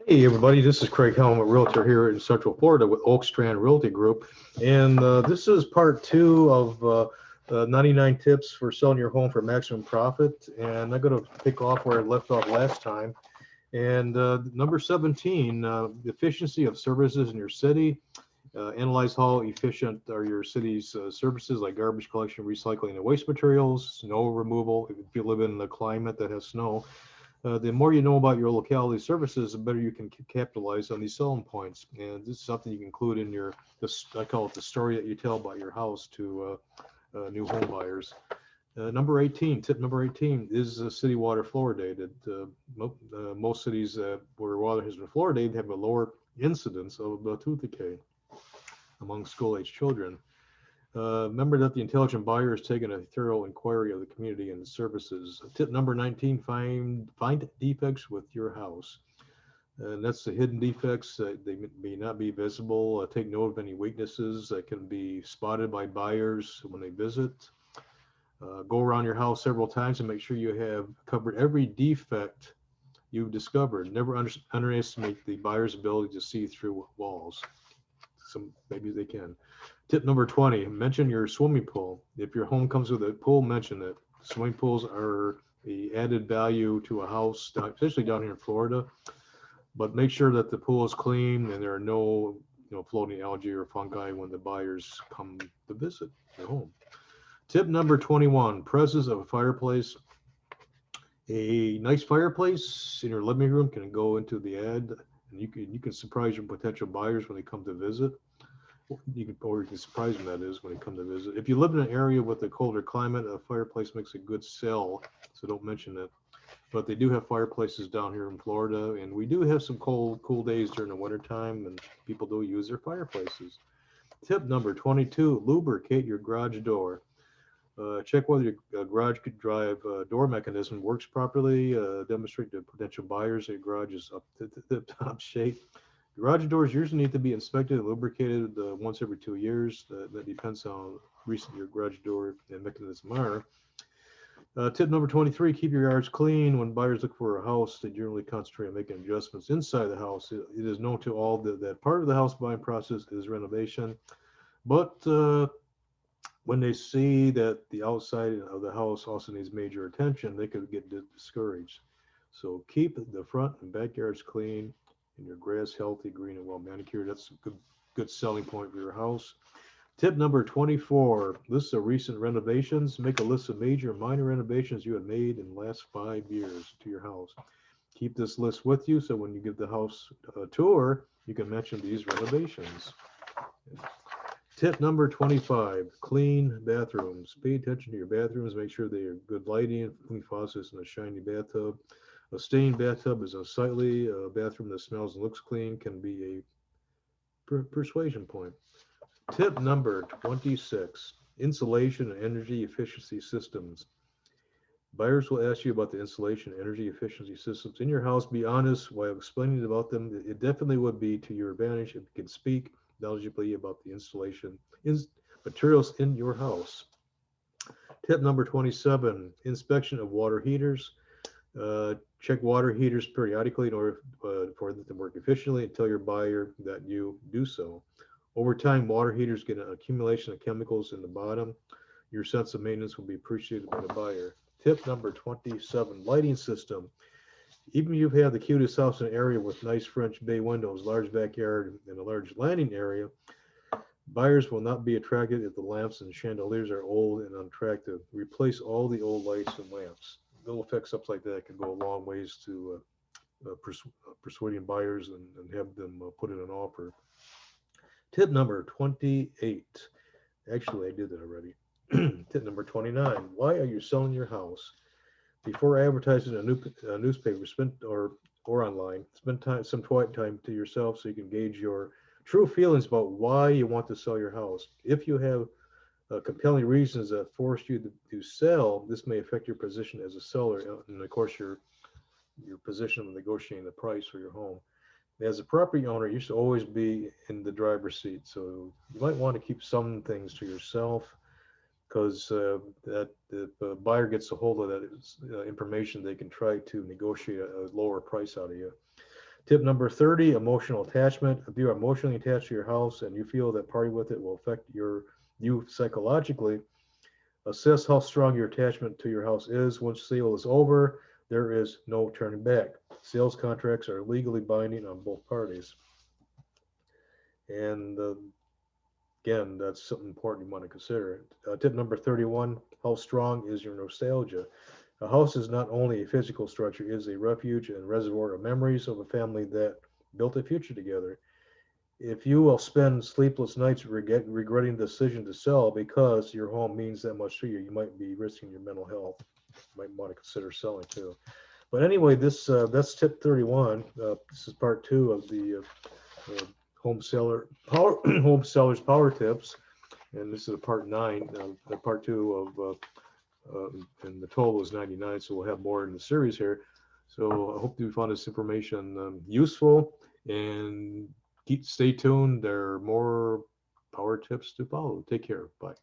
Hey everybody, this is Craig Helmut, Realtor here in Central Florida with Oak Strand Realty Group, and this is part two of 99 tips for selling your home for maximum profit. And I'm going to pick off where I left off last time. And number 17, the efficiency of services in your city. Analyze how efficient are your city's services like garbage collection, recycling, and waste materials, snow removal. If you live in a climate that has snow, the more you know about your locality services, the better you can capitalize on these selling points. And this is something you can include in your, this, I call it the story that you tell about your house to new home buyers. Number 18, tip number 18 is city water fluoridated. Most cities where water has been fluoridated have a lower incidence of tooth decay among school-age children. Remember that the intelligent buyer is taking a thorough inquiry of the community and the services. Tip number 19, find defects with your house. And that's the hidden defects. They may not be visible. Take note of any weaknesses that can be spotted by buyers when they visit. Go around your house several times and make sure you have covered every defect you've discovered. Never underestimate the buyer's ability to see through walls. Maybe they can. Tip number 20, mention your swimming pool. If your home comes with a pool, mention it. Swimming pools are the added value to a house, especially down here in Florida. But make sure that the pool is clean and there are no, floating algae or fungi when the buyers come to visit your home. Tip number 21, presence of a fireplace. A nice fireplace in your living room can go into the ad, and you can surprise your potential buyers when they come to visit. Or you can surprise them, that is, when they come to visit. If you live in an area with a colder climate, a fireplace makes a good sell, so don't mention it. But they do have fireplaces down here in Florida, and we do have some cool days during the wintertime, and people do use their fireplaces. Tip number 22, lubricate your garage door. Check whether your garage drive door mechanism works properly. Demonstrate to potential buyers that your garage is up to the top shape. Garage doors usually need to be inspected and lubricated once every 2 years. That depends on how recent your garage door and mechanism are. Tip number 23, keep your yards clean. When buyers look for a house, they generally concentrate on making adjustments inside the house. It is known to all that part of the house buying process is renovation. But when they see that the outside of the house also needs major attention, they could get discouraged. So keep the front and backyards clean and your grass healthy, green, and well manicured. That's a good selling point for your house. Tip number 24, list of recent renovations. Make a list of major and minor renovations you have made in the last 5 years to your house. Keep this list with you so when you give the house a tour, you can mention these renovations. Tip number 25, clean bathrooms. Pay attention to your bathrooms. Make sure they are good lighting, clean faucets, and a shiny bathtub. A stained bathtub is unsightly. A bathroom that smells and looks clean can be a persuasion point. Tip number 26, insulation and energy efficiency systems. Buyers will ask you about the insulation and energy efficiency systems in your house. Be honest while explaining about them. It definitely would be to your advantage if you can speak knowledgeably about the installation materials in your house. Tip number 27, inspection of water heaters. Check water heaters periodically in order for them to work efficiently and tell your buyer that you do so. Over time, water heaters get an accumulation of chemicals in the bottom. Your sense of maintenance will be appreciated by the buyer. Tip number 27, lighting system. Even if you have the cutest house in an area with nice French bay windows, large backyard, and a large landing area, buyers will not be attracted if the lamps and chandeliers are old and unattractive. Replace all the old lights and lamps. Little fix-ups like that can go a long ways to persuading buyers and have them put in an offer. Tip number 28. Actually, I did that already. Tip number 29. Why are you selling your house? Before advertising a newspaper, or online, spend some quiet time to yourself so you can gauge your true feelings about why you want to sell your house. If you have compelling reasons that force you to sell, this may affect your position as a seller, and of course your position of negotiating the price for your home. As a property owner, you should always be in the driver's seat. So you might want to keep some things to yourself because that if a buyer gets a hold of that information, they can try to negotiate a lower price out of you. Tip number 30, emotional attachment. If you are emotionally attached to your house and you feel that parting with it will affect you psychologically, assess how strong your attachment to your house is. Once sale is over, there is no turning back. Sales contracts are legally binding on both parties. And again, that's something important you want to consider. Tip number 31, how strong is your nostalgia? A house is not only a physical structure, it is a refuge and reservoir of memories of a family that built a future together. If you will spend sleepless nights regretting the decision to sell because your home means that much to you, you might be risking your mental health. You might want to consider selling too. But anyway, that's tip 31. This is part 2 of the home sellers power tips, and this is a part 9. Part 2 of and the total is 99. So we'll have more in the series here. So I hope you found this information useful, and stay tuned. There are more power tips to follow. Take care. Bye.